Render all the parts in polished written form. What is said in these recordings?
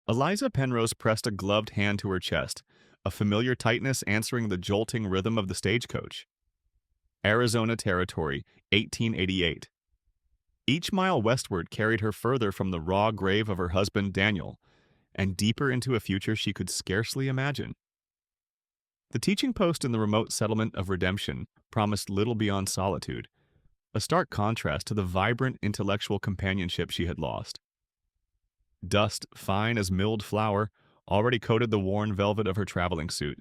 Eliza Penrose pressed a gloved hand to her chest, a familiar tightness answering the jolting rhythm of the stagecoach. Arizona Territory, 1888. Each mile westward carried her further from the raw grave of her husband Daniel, and deeper into a future she could scarcely imagine. The teaching post in the remote settlement of Redemption promised little beyond solitude, a stark contrast to the vibrant intellectual companionship she had lost. Dust, fine as milled flour, already coated the worn velvet of her traveling suit,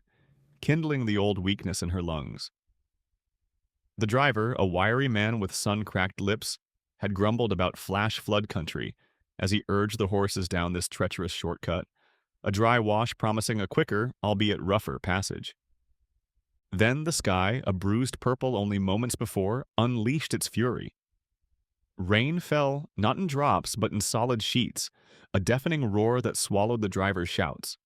kindling the old weakness in her lungs. The driver, a wiry man with sun-cracked lips, had grumbled about flash flood country as he urged the horses down this treacherous shortcut, a dry wash promising a quicker, albeit rougher, passage. Then the sky, a bruised purple only moments before, unleashed its fury. Rain fell, not in drops, but in solid sheets, a deafening roar that swallowed the driver's shouts.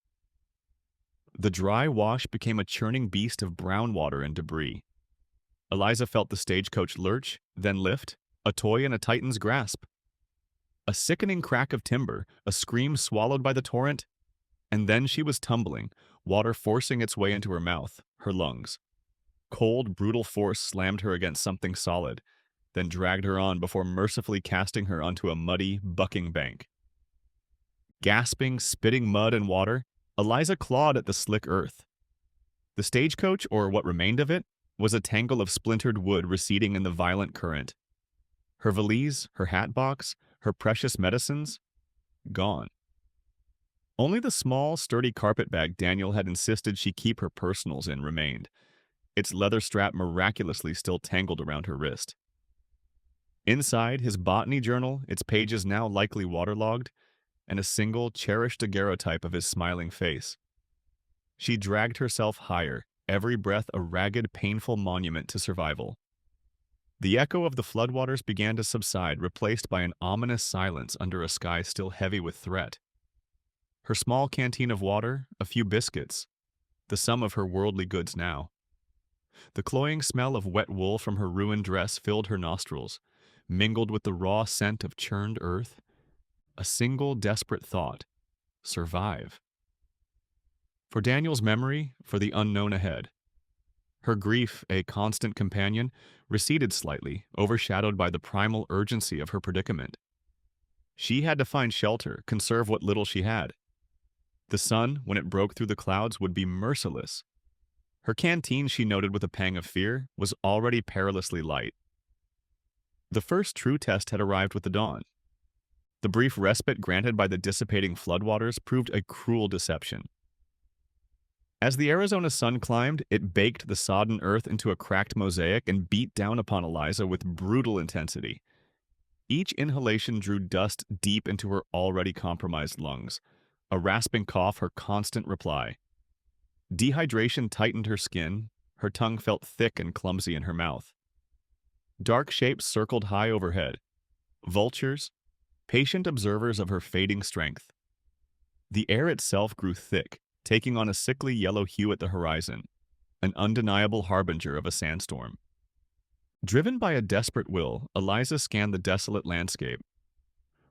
The dry wash became a churning beast of brown water and debris. Eliza felt the stagecoach lurch, then lift, a toy in a titan's grasp. A sickening crack of timber, a scream swallowed by the torrent, and then she was tumbling, water forcing its way into her mouth, her lungs. Cold, brutal force slammed her against something solid, then dragged her on before mercifully casting her onto a muddy, bucking bank. Gasping, spitting mud and water, Eliza clawed at the slick earth. The stagecoach, or what remained of it, was a tangle of splintered wood receding in the violent current. Her valise, her hat box, her precious medicines, gone. Only the small, sturdy carpet bag Daniel had insisted she keep her personals in remained, its leather strap miraculously still tangled around her wrist. Inside, his botany journal, its pages now likely waterlogged, and a single, cherished daguerreotype of his smiling face. She dragged herself higher, every breath a ragged, painful monument to survival. The echo of the floodwaters began to subside, replaced by an ominous silence under a sky still heavy with threat. Her small canteen of water, a few biscuits, the sum of her worldly goods now. The cloying smell of wet wool from her ruined dress filled her nostrils, mingled with the raw scent of churned earth. A single desperate thought: survive. For Daniel's memory, for the unknown ahead. Her grief, a constant companion, receded slightly, overshadowed by the primal urgency of her predicament. She had to find shelter, conserve what little she had. The sun, when it broke through the clouds, would be merciless. Her canteen, she noted with a pang of fear, was already perilously light. The first true test had arrived with the dawn. The brief respite granted by the dissipating floodwaters proved a cruel deception. As the Arizona sun climbed, it baked the sodden earth into a cracked mosaic and beat down upon Eliza with brutal intensity. Each inhalation drew dust deep into her already compromised lungs, a rasping cough her constant reply. Dehydration tightened her skin, her tongue felt thick and clumsy in her mouth. Dark shapes circled high overhead. Vultures, patient observers of her fading strength. The air itself grew thick, taking on a sickly yellow hue at the horizon, an undeniable harbinger of a sandstorm. Driven by a desperate will, Eliza scanned the desolate landscape.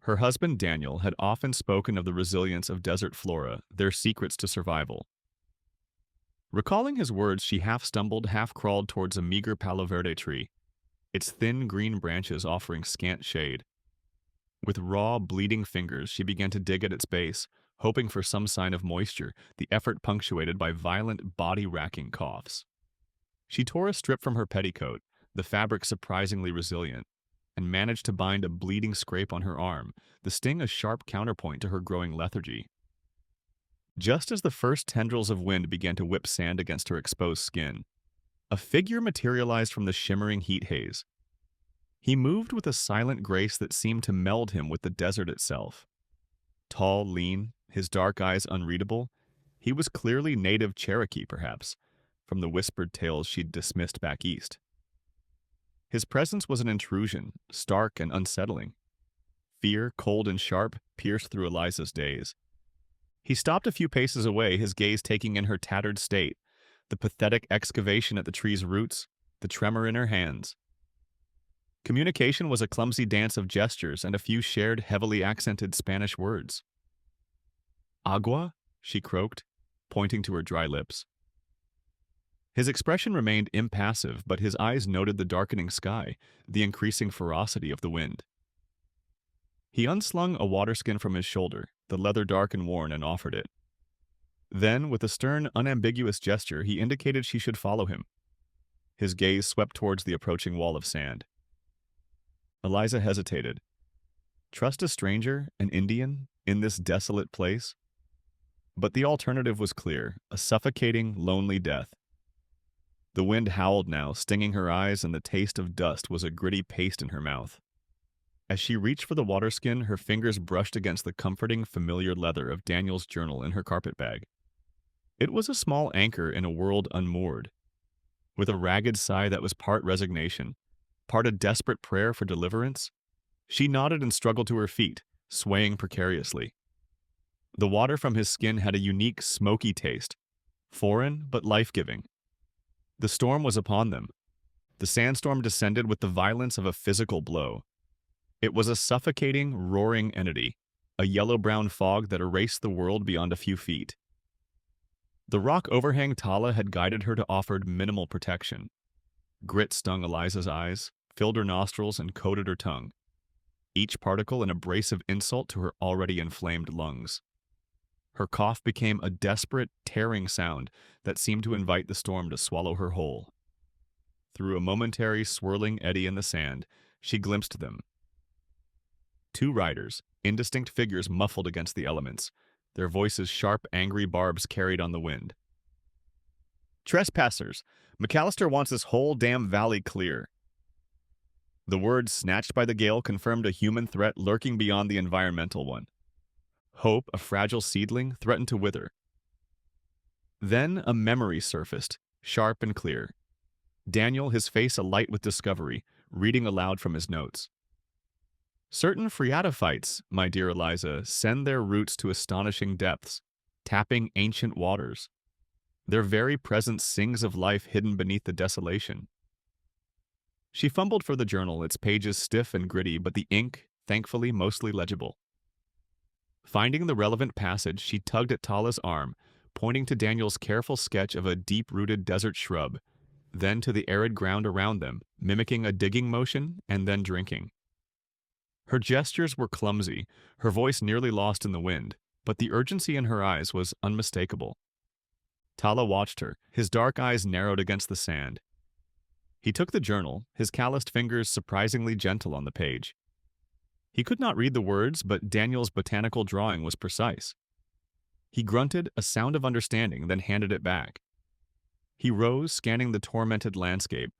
Her husband Daniel had often spoken of the resilience of desert flora, their secrets to survival. Recalling his words, she half stumbled, half crawled towards a meager palo verde tree, its thin green branches offering scant shade. With raw, bleeding fingers, she began to dig at its base, hoping for some sign of moisture, the effort punctuated by violent, body-racking coughs. She tore a strip from her petticoat, the fabric surprisingly resilient, and managed to bind a bleeding scrape on her arm, the sting a sharp counterpoint to her growing lethargy. Just as the first tendrils of wind began to whip sand against her exposed skin, a figure materialized from the shimmering heat haze. He moved with a silent grace that seemed to meld him with the desert itself. Tall, lean, his dark eyes unreadable, he was clearly native Cherokee, perhaps, from the whispered tales she'd dismissed back east. His presence was an intrusion, stark and unsettling. Fear, cold and sharp, pierced through Eliza's daze. He stopped a few paces away, his gaze taking in her tattered state, the pathetic excavation at the tree's roots, the tremor in her hands. Communication was a clumsy dance of gestures and a few shared, heavily accented Spanish words. Agua? She croaked, pointing to her dry lips. His expression remained impassive, but his eyes noted the darkening sky, the increasing ferocity of the wind. He unslung a waterskin from his shoulder, the leather dark and worn, and offered it. Then, with a stern, unambiguous gesture, he indicated she should follow him. His gaze swept towards the approaching wall of sand. Eliza hesitated. Trust a stranger, an Indian, in this desolate place? But the alternative was clear, a suffocating, lonely death. The wind howled now, stinging her eyes, and the taste of dust was a gritty paste in her mouth. As she reached for the waterskin, her fingers brushed against the comforting, familiar leather of Daniel's journal in her carpet bag. It was a small anchor in a world unmoored. With a ragged sigh that was part resignation, part a desperate prayer for deliverance, she nodded and struggled to her feet, swaying precariously. The water from his skin had a unique, smoky taste, foreign but life-giving. The storm was upon them. The sandstorm descended with the violence of a physical blow. It was a suffocating, roaring entity, a yellow-brown fog that erased the world beyond a few feet. The rock overhang Tala had guided her to offered minimal protection. Grit stung Eliza's eyes, filled her nostrils, and coated her tongue, each particle an abrasive insult to her already inflamed lungs. Her cough became a desperate, tearing sound that seemed to invite the storm to swallow her whole. Through a momentary swirling eddy in the sand, she glimpsed them. Two riders, indistinct figures muffled against the elements, their voices sharp, angry barbs carried on the wind. "Trespassers! McAllister wants this whole damn valley clear." The words snatched by the gale confirmed a human threat lurking beyond the environmental one. Hope, a fragile seedling, threatened to wither. Then a memory surfaced, sharp and clear. Daniel, his face alight with discovery, reading aloud from his notes. "Certain phreatophytes, my dear Eliza, send their roots to astonishing depths, tapping ancient waters. Their very presence sings of life hidden beneath the desolation." She fumbled for the journal, its pages stiff and gritty, but the ink, thankfully, mostly legible. Finding the relevant passage, she tugged at Tala's arm, pointing to Daniel's careful sketch of a deep-rooted desert shrub, then to the arid ground around them, mimicking a digging motion and then drinking. Her gestures were clumsy, her voice nearly lost in the wind, but the urgency in her eyes was unmistakable. Tala watched her, his dark eyes narrowed against the sand. He took the journal, his calloused fingers surprisingly gentle on the page. He could not read the words, but Daniel's botanical drawing was precise. He grunted, a sound of understanding, then handed it back. He rose, scanning the tormented landscape,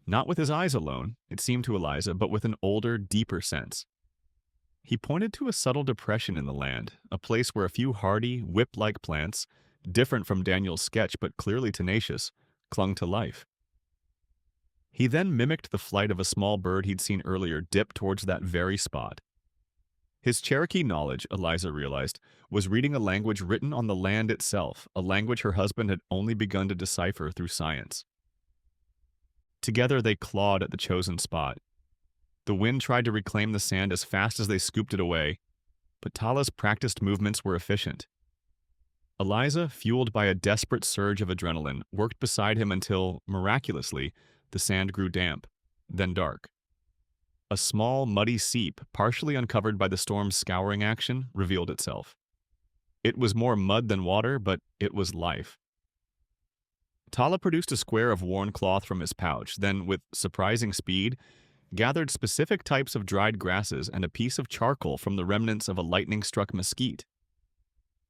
not with his eyes alone, it seemed to Eliza, but with an older, deeper sense. He pointed to a subtle depression in the land, a place where a few hardy, whip-like plants, different from Daniel's sketch but clearly tenacious, clung to life. He then mimicked the flight of a small bird he'd seen earlier dip towards that very spot. His Cherokee knowledge, Eliza realized, was reading a language written on the land itself, a language her husband had only begun to decipher through science. Together they clawed at the chosen spot. The wind tried to reclaim the sand as fast as they scooped it away, but Tala's practiced movements were efficient. Eliza, fueled by a desperate surge of adrenaline, worked beside him until, miraculously, the sand grew damp, then dark. A small, muddy seep, partially uncovered by the storm's scouring action, revealed itself. It was more mud than water, but it was life. Tala produced a square of worn cloth from his pouch, then, with surprising speed, gathered specific types of dried grasses and a piece of charcoal from the remnants of a lightning-struck mesquite.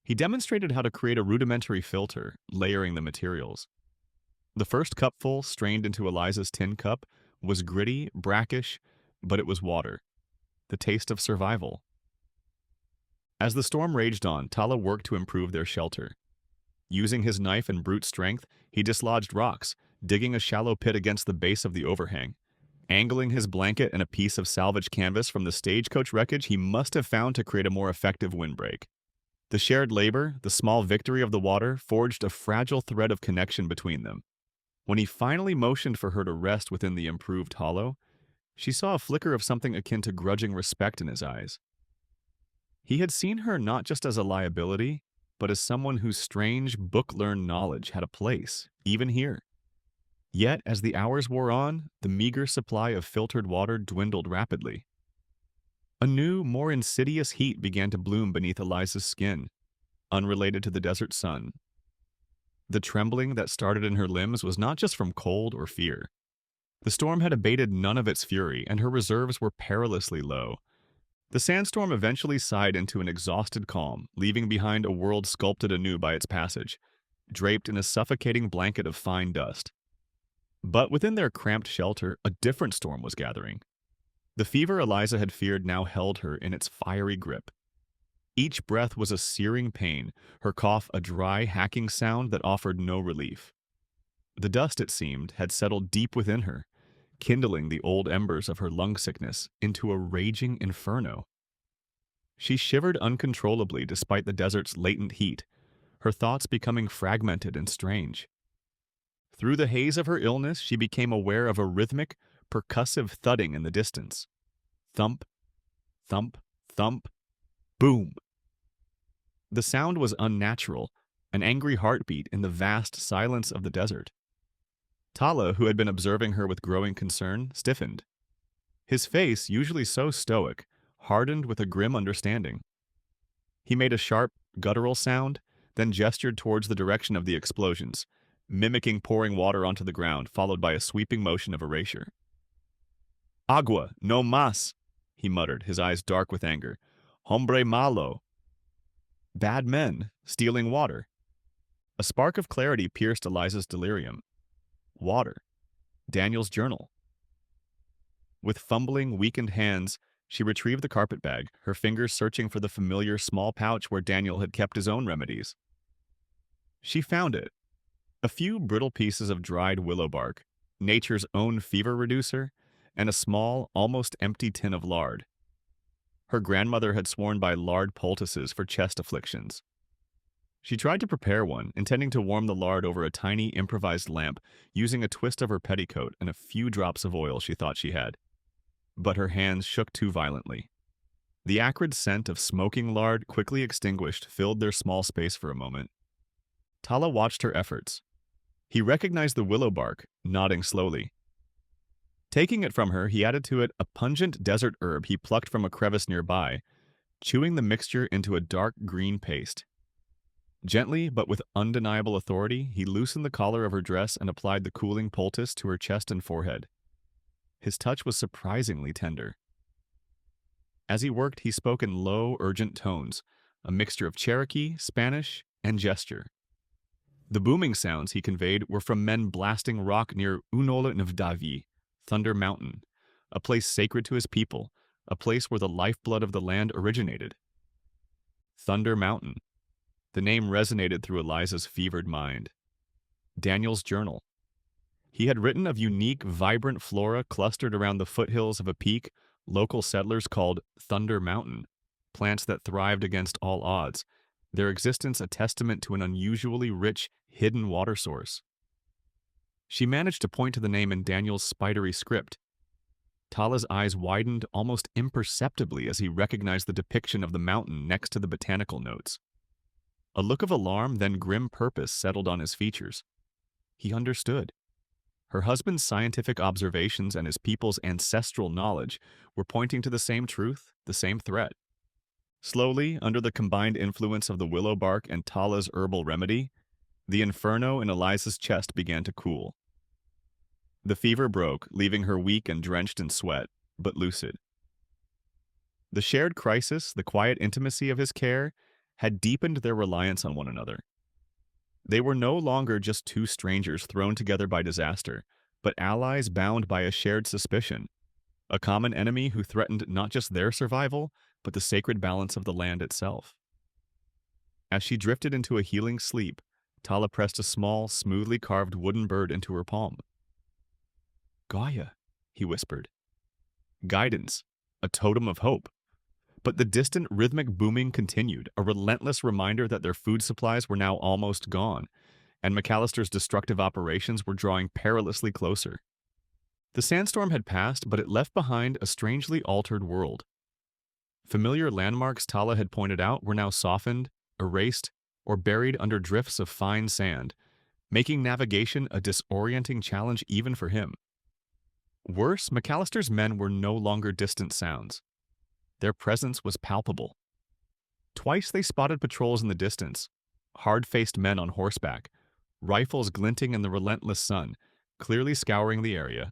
He demonstrated how to create a rudimentary filter, layering the materials. The first cupful, strained into Eliza's tin cup, was gritty, brackish, but it was water, the taste of survival. As the storm raged on, Tala worked to improve their shelter. Using his knife and brute strength, he dislodged rocks, digging a shallow pit against the base of the overhang. Angling his blanket and a piece of salvaged canvas from the stagecoach wreckage he must have found to create a more effective windbreak. The shared labor, the small victory of the water, forged a fragile thread of connection between them. When he finally motioned for her to rest within the improved hollow, she saw a flicker of something akin to grudging respect in his eyes. He had seen her not just as a liability, but as someone whose strange, book-learned knowledge had a place, even here. Yet, as the hours wore on, the meager supply of filtered water dwindled rapidly. A new, more insidious heat began to bloom beneath Eliza's skin, unrelated to the desert sun. The trembling that started in her limbs was not just from cold or fear. The storm had abated none of its fury, and her reserves were perilously low. The sandstorm eventually sighed into an exhausted calm, leaving behind a world sculpted anew by its passage, draped in a suffocating blanket of fine dust. But within their cramped shelter, a different storm was gathering. The fever Eliza had feared now held her in its fiery grip. Each breath was a searing pain, her cough a dry, hacking sound that offered no relief. The dust, it seemed, had settled deep within her, kindling the old embers of her lung sickness into a raging inferno. She shivered uncontrollably despite the desert's latent heat, her thoughts becoming fragmented and strange. Through the haze of her illness, she became aware of a rhythmic, percussive thudding in the distance. Thump, thump, thump, boom. The sound was unnatural, an angry heartbeat in the vast silence of the desert. Tala, who had been observing her with growing concern, stiffened. His face, usually so stoic, hardened with a grim understanding. He made a sharp, guttural sound, then gestured towards the direction of the explosions, mimicking pouring water onto the ground, followed by a sweeping motion of erasure. "Agua, no mas," he muttered, his eyes dark with anger. "Hombre malo." Bad men, stealing water. A spark of clarity pierced Eliza's delirium. Water. Daniel's journal. With fumbling, weakened hands, she retrieved the carpet bag, her fingers searching for the familiar small pouch where Daniel had kept his own remedies. She found it. A few brittle pieces of dried willow bark, nature's own fever reducer, and a small, almost empty tin of lard. Her grandmother had sworn by lard poultices for chest afflictions. She tried to prepare one, intending to warm the lard over a tiny improvised lamp, using a twist of her petticoat and a few drops of oil she thought she had. But her hands shook too violently. The acrid scent of smoking lard, quickly extinguished, filled their small space for a moment. Tala watched her efforts. He recognized the willow bark, nodding slowly. Taking it from her, he added to it a pungent desert herb he plucked from a crevice nearby, chewing the mixture into a dark green paste. Gently, but with undeniable authority, he loosened the collar of her dress and applied the cooling poultice to her chest and forehead. His touch was surprisingly tender. As he worked, he spoke in low, urgent tones, a mixture of Cherokee, Spanish, and gesture. The booming sounds he conveyed were from men blasting rock near Unola Nvdavi, Thunder Mountain, a place sacred to his people, a place where the lifeblood of the land originated. Thunder Mountain. The name resonated through Eliza's fevered mind. Daniel's journal. He had written of unique, vibrant flora clustered around the foothills of a peak local settlers called Thunder Mountain, plants that thrived against all odds, their existence a testament to an unusually rich, hidden water source. She managed to point to the name in Daniel's spidery script. Tala's eyes widened almost imperceptibly as he recognized the depiction of the mountain next to the botanical notes. A look of alarm, then grim purpose, settled on his features. He understood. Her husband's scientific observations and his people's ancestral knowledge were pointing to the same truth, the same threat. Slowly, under the combined influence of the willow bark and Tala's herbal remedy, the inferno in Eliza's chest began to cool. The fever broke, leaving her weak and drenched in sweat, but lucid. The shared crisis, the quiet intimacy of his care, had deepened their reliance on one another. They were no longer just two strangers thrown together by disaster, but allies bound by a shared suspicion, a common enemy who threatened not just their survival, but the sacred balance of the land itself. As she drifted into a healing sleep, Tala pressed a small, smoothly carved wooden bird into her palm. "Gaia," he whispered. Guidance, a totem of hope. But the distant rhythmic booming continued, a relentless reminder that their food supplies were now almost gone, and McAllister's destructive operations were drawing perilously closer. The sandstorm had passed, but it left behind a strangely altered world. Familiar landmarks Tala had pointed out were now softened, erased, or buried under drifts of fine sand, making navigation a disorienting challenge even for him. Worse, McAllister's men were no longer distant sounds. Their presence was palpable. Twice they spotted patrols in the distance, hard-faced men on horseback, rifles glinting in the relentless sun, clearly scouring the area.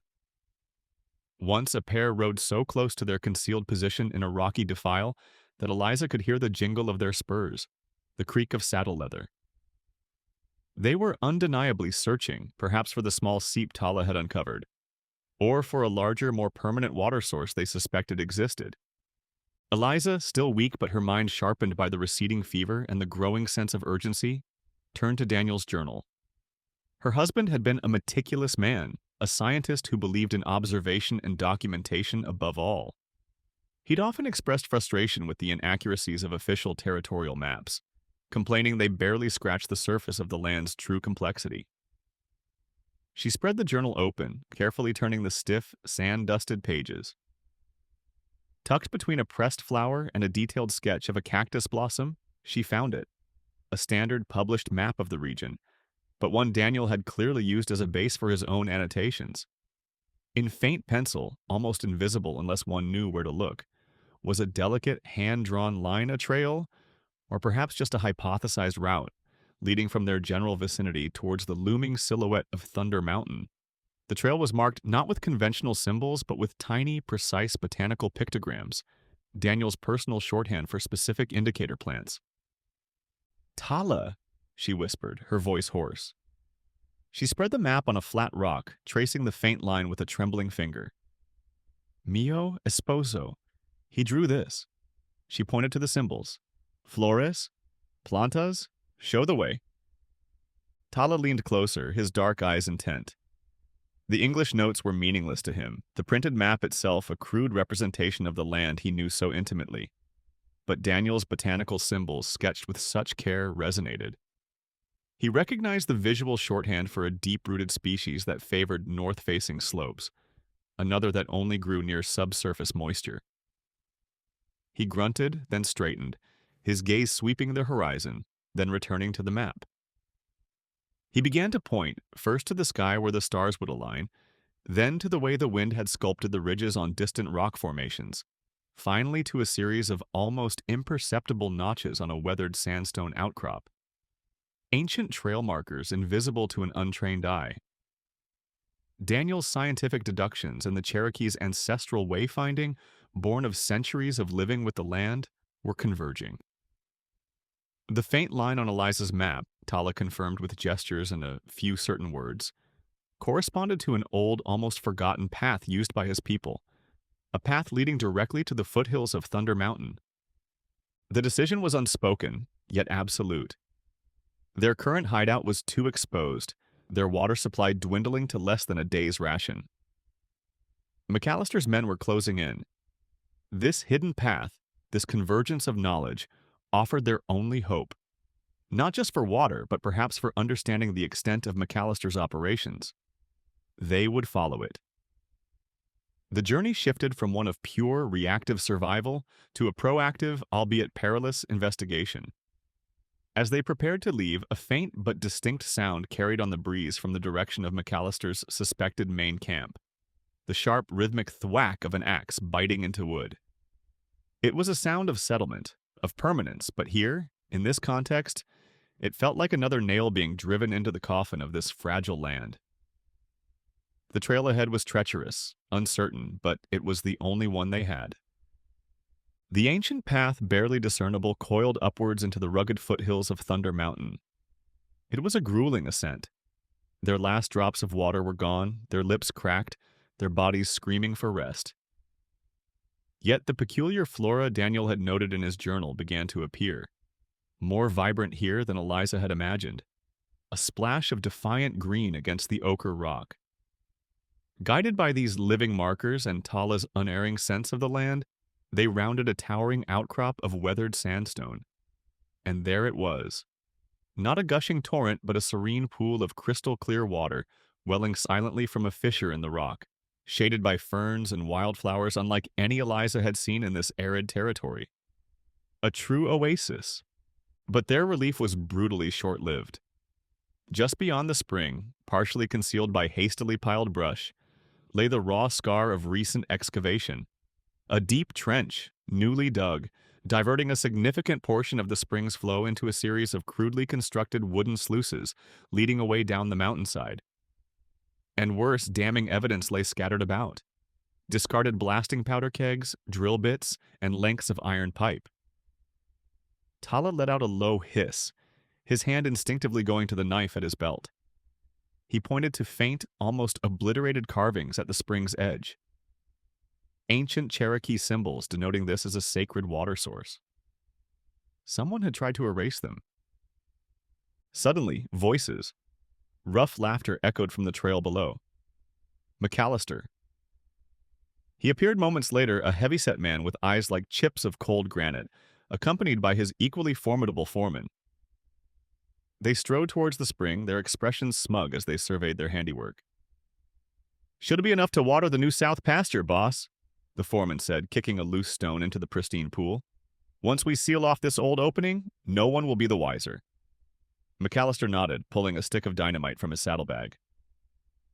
Once a pair rode so close to their concealed position in a rocky defile that Eliza could hear the jingle of their spurs, the creak of saddle leather. They were undeniably searching, perhaps for the small seep Tala had uncovered, or for a larger, more permanent water source they suspected existed. Eliza, still weak but her mind sharpened by the receding fever and the growing sense of urgency, turned to Daniel's journal. Her husband had been a meticulous man, a scientist who believed in observation and documentation above all. He'd often expressed frustration with the inaccuracies of official territorial maps, complaining they barely scratched the surface of the land's true complexity. She spread the journal open, carefully turning the stiff, sand-dusted pages. Tucked between a pressed flower and a detailed sketch of a cactus blossom, she found it, a standard published map of the region, but one Daniel had clearly used as a base for his own annotations. In faint pencil, almost invisible unless one knew where to look, was a delicate hand-drawn line a trail, or perhaps just a hypothesized route, leading from their general vicinity towards the looming silhouette of Thunder Mountain. The trail was marked not with conventional symbols, but with tiny, precise botanical pictograms, Daniel's personal shorthand for specific indicator plants. "Tala," she whispered, her voice hoarse. She spread the map on a flat rock, tracing the faint line with a trembling finger. "Mio esposo. He drew this." She pointed to the symbols. "Flores? Plantas? Show the way." Tala leaned closer, his dark eyes intent. The English notes were meaningless to him, the printed map itself a crude representation of the land he knew so intimately. But Daniel's botanical symbols, sketched with such care, resonated. He recognized the visual shorthand for a deep-rooted species that favored north-facing slopes, another that only grew near subsurface moisture. He grunted, then straightened, his gaze sweeping the horizon, then returning to the map. He began to point, first to the sky where the stars would align, then to the way the wind had sculpted the ridges on distant rock formations, finally to a series of almost imperceptible notches on a weathered sandstone outcrop. Ancient trail markers invisible to an untrained eye. Daniel's scientific deductions and the Cherokee's ancestral wayfinding, born of centuries of living with the land, were converging. The faint line on Eliza's map, Tala confirmed with gestures and a few certain words, corresponded to an old, almost forgotten path used by his people, a path leading directly to the foothills of Thunder Mountain. The decision was unspoken, yet absolute. Their current hideout was too exposed, their water supply dwindling to less than a day's ration. McAllister's men were closing in. This hidden path, this convergence of knowledge, offered their only hope, not just for water, but perhaps for understanding the extent of McAllister's operations. They would follow it. The journey shifted from one of pure reactive survival to a proactive, albeit perilous, investigation. As they prepared to leave, a faint but distinct sound carried on the breeze from the direction of McAllister's suspected main camp, the sharp, rhythmic thwack of an axe biting into wood. It was a sound of settlement, of permanence, but here, in this context, it felt like another nail being driven into the coffin of this fragile land. The trail ahead was treacherous, uncertain, but it was the only one they had. The ancient path, barely discernible, coiled upwards into the rugged foothills of Thunder Mountain. It was a grueling ascent. Their last drops of water were gone, their lips cracked, their bodies screaming for rest. Yet the peculiar flora Daniel had noted in his journal began to appear, more vibrant here than Eliza had imagined, a splash of defiant green against the ochre rock. Guided by these living markers and Tala's unerring sense of the land, they rounded a towering outcrop of weathered sandstone. And there it was. Not a gushing torrent, but a serene pool of crystal-clear water, welling silently from a fissure in the rock, shaded by ferns and wildflowers unlike any Eliza had seen in this arid territory. A true oasis. But their relief was brutally short-lived. Just beyond the spring, partially concealed by hastily piled brush, lay the raw scar of recent excavation. A deep trench, newly dug, diverting a significant portion of the spring's flow into a series of crudely constructed wooden sluices leading away down the mountainside. And worse, damning evidence lay scattered about. Discarded blasting powder kegs, drill bits, and lengths of iron pipe. Tala let out a low hiss, his hand instinctively going to the knife at his belt. He pointed to faint, almost obliterated carvings at the spring's edge. Ancient Cherokee symbols denoting this as a sacred water source. Someone had tried to erase them. Suddenly, voices. Rough laughter echoed from the trail below. McAllister. He appeared moments later, a heavy-set man with eyes like chips of cold granite, accompanied by his equally formidable foreman. They strode towards the spring, their expressions smug as they surveyed their handiwork. "Should be enough to water the new south pasture, boss," the foreman said, kicking a loose stone into the pristine pool. "Once we seal off this old opening, no one will be the wiser." McAllister nodded, pulling a stick of dynamite from his saddlebag.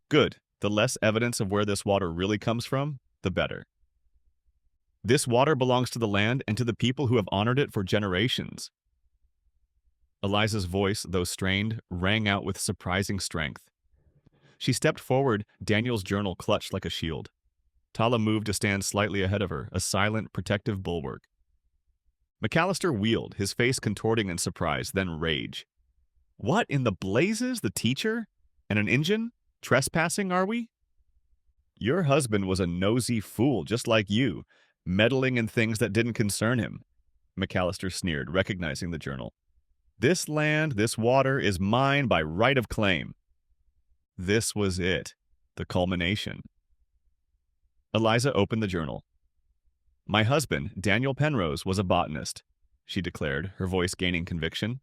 "Good. The less evidence of where this water really comes from, the better. This water belongs to the land and to the people who have honored it for generations." Eliza's voice, though strained, rang out with surprising strength. She stepped forward, Daniel's journal clutched like a shield. Tala moved to stand slightly ahead of her, a silent, protective bulwark. McAllister wheeled, his face contorting in surprise, then rage. "What in the blazes? The teacher? And an engine? Trespassing, are we?" "Your husband was a nosy fool, just like you, meddling in things that didn't concern him," McAllister sneered, recognizing the journal. "This land, this water, is mine by right of claim." This was it, the culmination. Eliza opened the journal. "My husband, Daniel Penrose, was a botanist," she declared, her voice gaining conviction.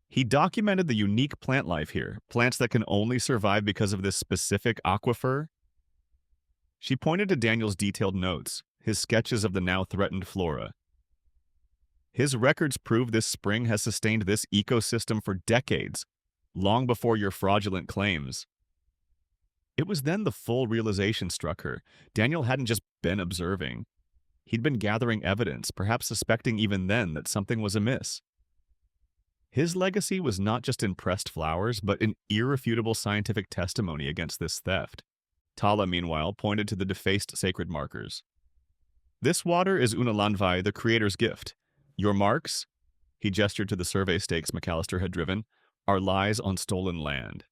"He documented the unique plant life here, plants that can only survive because of this specific aquifer." She pointed to Daniel's detailed notes, his sketches of the now threatened flora. "His records prove this spring has sustained this ecosystem for decades, long before your fraudulent claims." It was then the full realization struck her. Daniel hadn't just been observing. He'd been gathering evidence, perhaps suspecting even then that something was amiss. His legacy was not just in pressed flowers, but in irrefutable scientific testimony against this theft. Tala, meanwhile, pointed to the defaced sacred markers. "This water is Unalandvai, the creator's gift. Your marks," he gestured to the survey stakes McAllister had driven, "are lies on stolen land."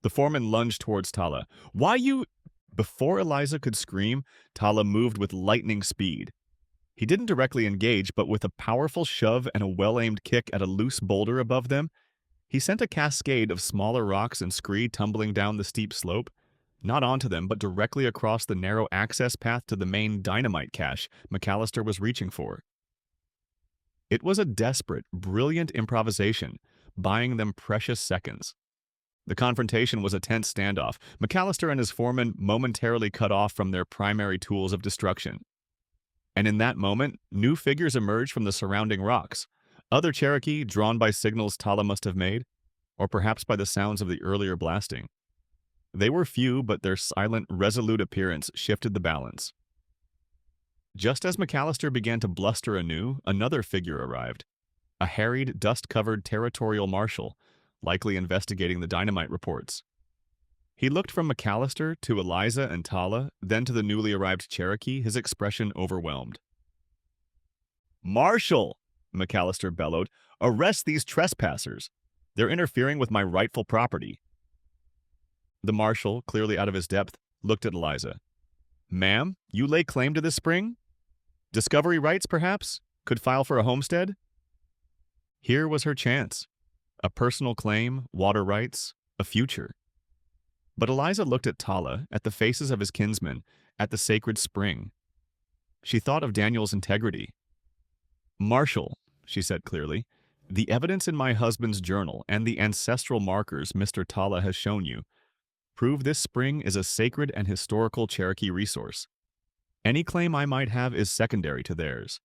The foreman lunged towards Tala. "Why you—" Before Eliza could scream, Tala moved with lightning speed. He didn't directly engage, but with a powerful shove and a well-aimed kick at a loose boulder above them, he sent a cascade of smaller rocks and scree tumbling down the steep slope, not onto them, but directly across the narrow access path to the main dynamite cache McAllister was reaching for. It was a desperate, brilliant improvisation, buying them precious seconds. The confrontation was a tense standoff. McAllister and his foreman momentarily cut off from their primary tools of destruction. And in that moment, new figures emerged from the surrounding rocks. Other Cherokee, drawn by signals Tala must have made, or perhaps by the sounds of the earlier blasting. They were few, but their silent, resolute appearance shifted the balance. Just as McAllister began to bluster anew, another figure arrived. A harried, dust-covered territorial marshal, likely investigating the dynamite reports. He looked from McAllister to Eliza and Tala, then to the newly arrived Cherokee, his expression overwhelmed. "Marshal!" McAllister bellowed. "Arrest these trespassers! They're interfering with my rightful property." The marshal, clearly out of his depth, looked at Eliza. "Ma'am, you lay claim to this spring? Discovery rights, perhaps? Could file for a homestead?" Here was her chance. A personal claim, water rights, a future. But Eliza looked at Tala, at the faces of his kinsmen, at the sacred spring. She thought of Daniel's integrity. "Marshal," she said clearly, "the evidence in my husband's journal and the ancestral markers Mr. Tala has shown you prove this spring is a sacred and historical Cherokee resource. Any claim I might have is secondary to theirs.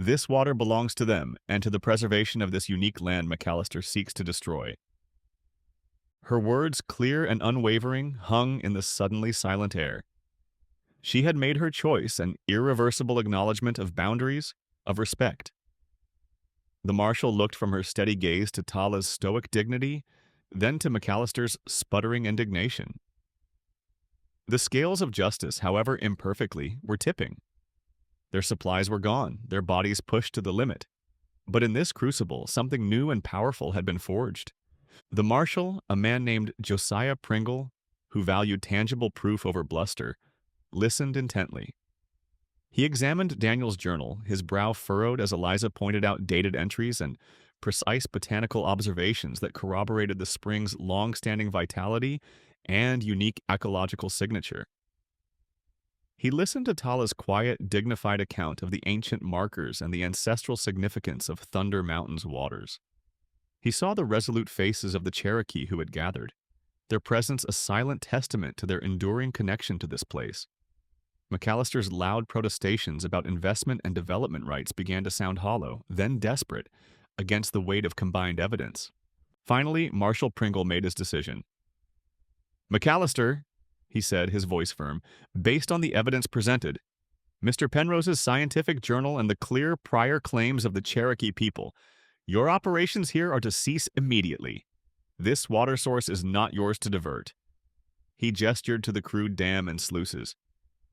This water belongs to them and to the preservation of this unique land McAllister seeks to destroy. Her words, clear and unwavering, hung in the suddenly silent air. She had made her choice, an irreversible acknowledgement of boundaries, of respect. The marshal looked from her steady gaze to Tala's stoic dignity, then to McAllister's sputtering indignation. The scales of justice, however imperfectly, were tipping. Their supplies were gone, their bodies pushed to the limit. But in this crucible, something new and powerful had been forged. The marshal, a man named Josiah Pringle, who valued tangible proof over bluster, listened intently. He examined Daniel's journal, his brow furrowed as Eliza pointed out dated entries and precise botanical observations that corroborated the spring's long-standing vitality and unique ecological signature. He listened to Tala's quiet, dignified account of the ancient markers and the ancestral significance of Thunder Mountain's waters. He saw the resolute faces of the Cherokee who had gathered, their presence a silent testament to their enduring connection to this place. McAllister's loud protestations about investment and development rights began to sound hollow, then desperate, against the weight of combined evidence. Finally, Marshal Pringle made his decision. "McAllister," he said, his voice firm, "based on the evidence presented, Mr. Penrose's scientific journal and the clear prior claims of the Cherokee people, your operations here are to cease immediately. This water source is not yours to divert." He gestured to the crude dam and sluices.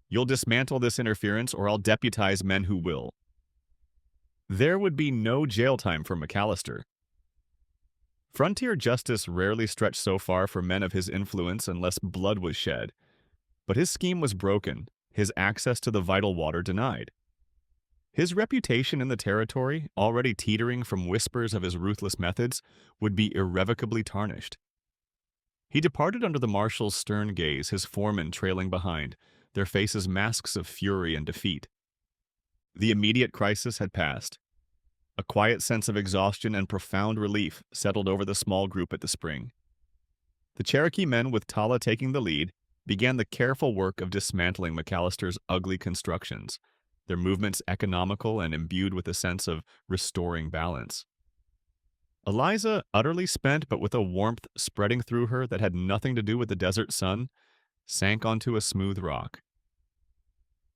"You'll dismantle this interference or I'll deputize men who will." There would be no jail time for McAllister. Frontier justice rarely stretched so far for men of his influence unless blood was shed. But his scheme was broken, his access to the vital water denied. His reputation in the territory, already teetering from whispers of his ruthless methods, would be irrevocably tarnished. He departed under the marshal's stern gaze, his foremen trailing behind, their faces masks of fury and defeat. The immediate crisis had passed. A quiet sense of exhaustion and profound relief settled over the small group at the spring. The Cherokee men, with Tala taking the lead, began the careful work of dismantling McAllister's ugly constructions, their movements economical and imbued with a sense of restoring balance. Eliza, utterly spent but with a warmth spreading through her that had nothing to do with the desert sun, sank onto a smooth rock.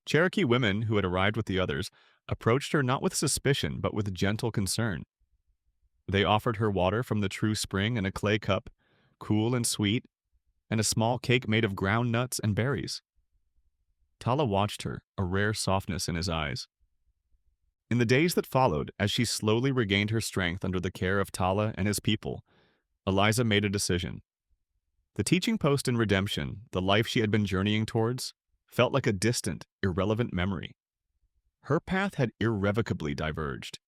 Cherokee women, who had arrived with the others, approached her not with suspicion but with gentle concern. They offered her water from the true spring in a clay cup, cool and sweet, and a small cake made of ground nuts and berries. Tala watched her, a rare softness in his eyes. In the days that followed, as she slowly regained her strength under the care of Tala and his people, Eliza made a decision. The teaching post in Redemption, the life she had been journeying towards, felt like a distant, irrelevant memory. Her path had irrevocably diverged.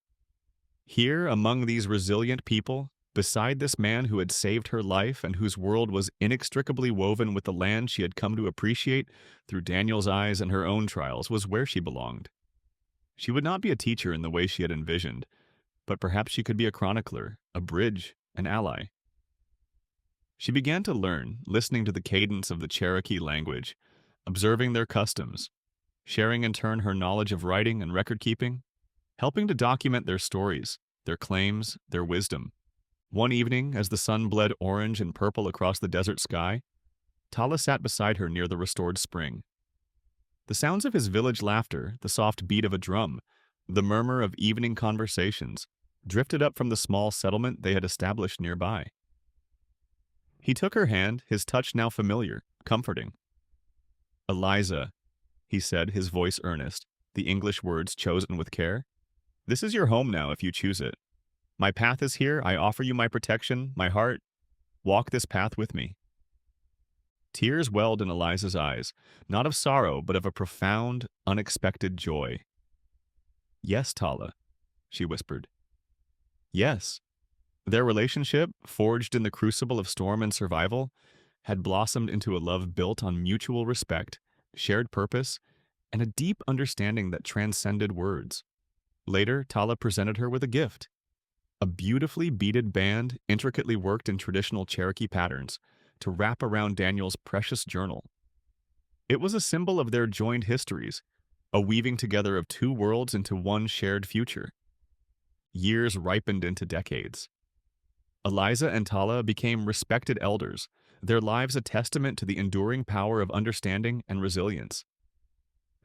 Here, among these resilient people, beside this man who had saved her life and whose world was inextricably woven with the land she had come to appreciate through Daniel's eyes and her own trials, was where she belonged. She would not be a teacher in the way she had envisioned, but perhaps she could be a chronicler, a bridge, an ally. She began to learn, listening to the cadence of the Cherokee language, observing their customs, sharing in turn her knowledge of writing and record-keeping, helping to document their stories, their claims, their wisdom. One evening, as the sun bled orange and purple across the desert sky, Tala sat beside her near the restored spring. The sounds of his village laughter, the soft beat of a drum, the murmur of evening conversations, drifted up from the small settlement they had established nearby. He took her hand, his touch now familiar, comforting. "Eliza," he said, his voice earnest, the English words chosen with care, "this is your home now if you choose it. My path is here, I offer you my protection, my heart. Walk this path with me." Tears welled in Eliza's eyes, not of sorrow, but of a profound, unexpected joy. "Yes, Tala," she whispered. Yes. Their relationship, forged in the crucible of storm and survival, had blossomed into a love built on mutual respect, shared purpose, and a deep understanding that transcended words. Later, Tala presented her with a gift. A beautifully beaded band, intricately worked in traditional Cherokee patterns, to wrap around Daniel's precious journal. It was a symbol of their joined histories, a weaving together of two worlds into one shared future. Years ripened into decades. Eliza and Tala became respected elders, their lives a testament to the enduring power of understanding and resilience.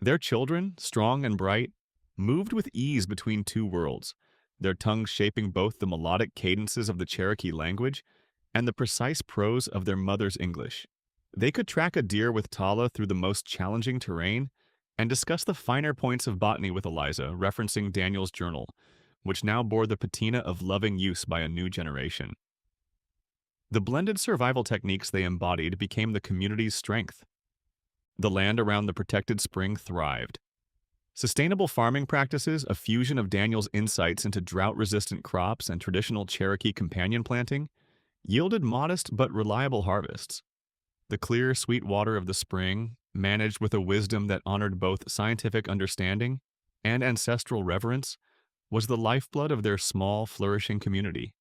Their children, strong and bright, moved with ease between two worlds, their tongues shaping both the melodic cadences of the Cherokee language and the precise prose of their mother's English. They could track a deer with Tala through the most challenging terrain and discuss the finer points of botany with Eliza, referencing Daniel's journal, which now bore the patina of loving use by a new generation. The blended survival techniques they embodied became the community's strength. The land around the protected spring thrived. Sustainable farming practices, a fusion of Daniel's insights into drought-resistant crops and traditional Cherokee companion planting, yielded modest but reliable harvests. The clear, sweet water of the spring, managed with a wisdom that honored both scientific understanding and ancestral reverence, was the lifeblood of their small, flourishing community.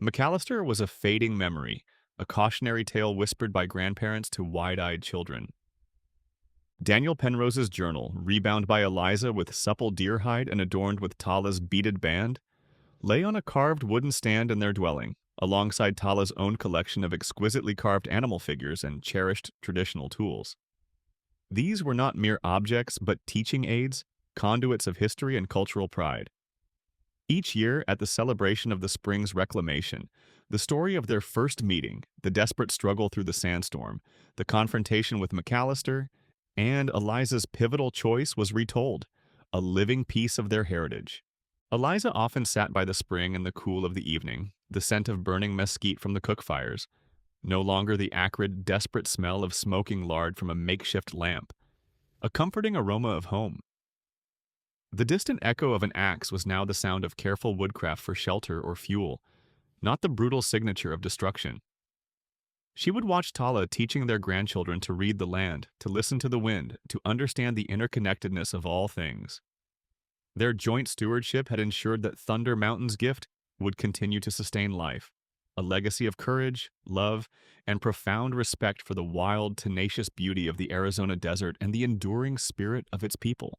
McAllister was a fading memory, a cautionary tale whispered by grandparents to wide-eyed children. Daniel Penrose's journal, rebound by Eliza with supple deer hide and adorned with Tala's beaded band, lay on a carved wooden stand in their dwelling, alongside Tala's own collection of exquisitely carved animal figures and cherished traditional tools. These were not mere objects, but teaching aids, conduits of history and cultural pride. Each year, at the celebration of the spring's reclamation, the story of their first meeting, the desperate struggle through the sandstorm, the confrontation with McAllister, and Eliza's pivotal choice was retold, a living piece of their heritage. Eliza often sat by the spring in the cool of the evening, the scent of burning mesquite from the cook fires, no longer the acrid, desperate smell of smoking lard from a makeshift lamp, a comforting aroma of home. The distant echo of an axe was now the sound of careful woodcraft for shelter or fuel, not the brutal signature of destruction. She would watch Tala teaching their grandchildren to read the land, to listen to the wind, to understand the interconnectedness of all things. Their joint stewardship had ensured that Thunder Mountain's gift would continue to sustain life, a legacy of courage, love, and profound respect for the wild, tenacious beauty of the Arizona desert and the enduring spirit of its people.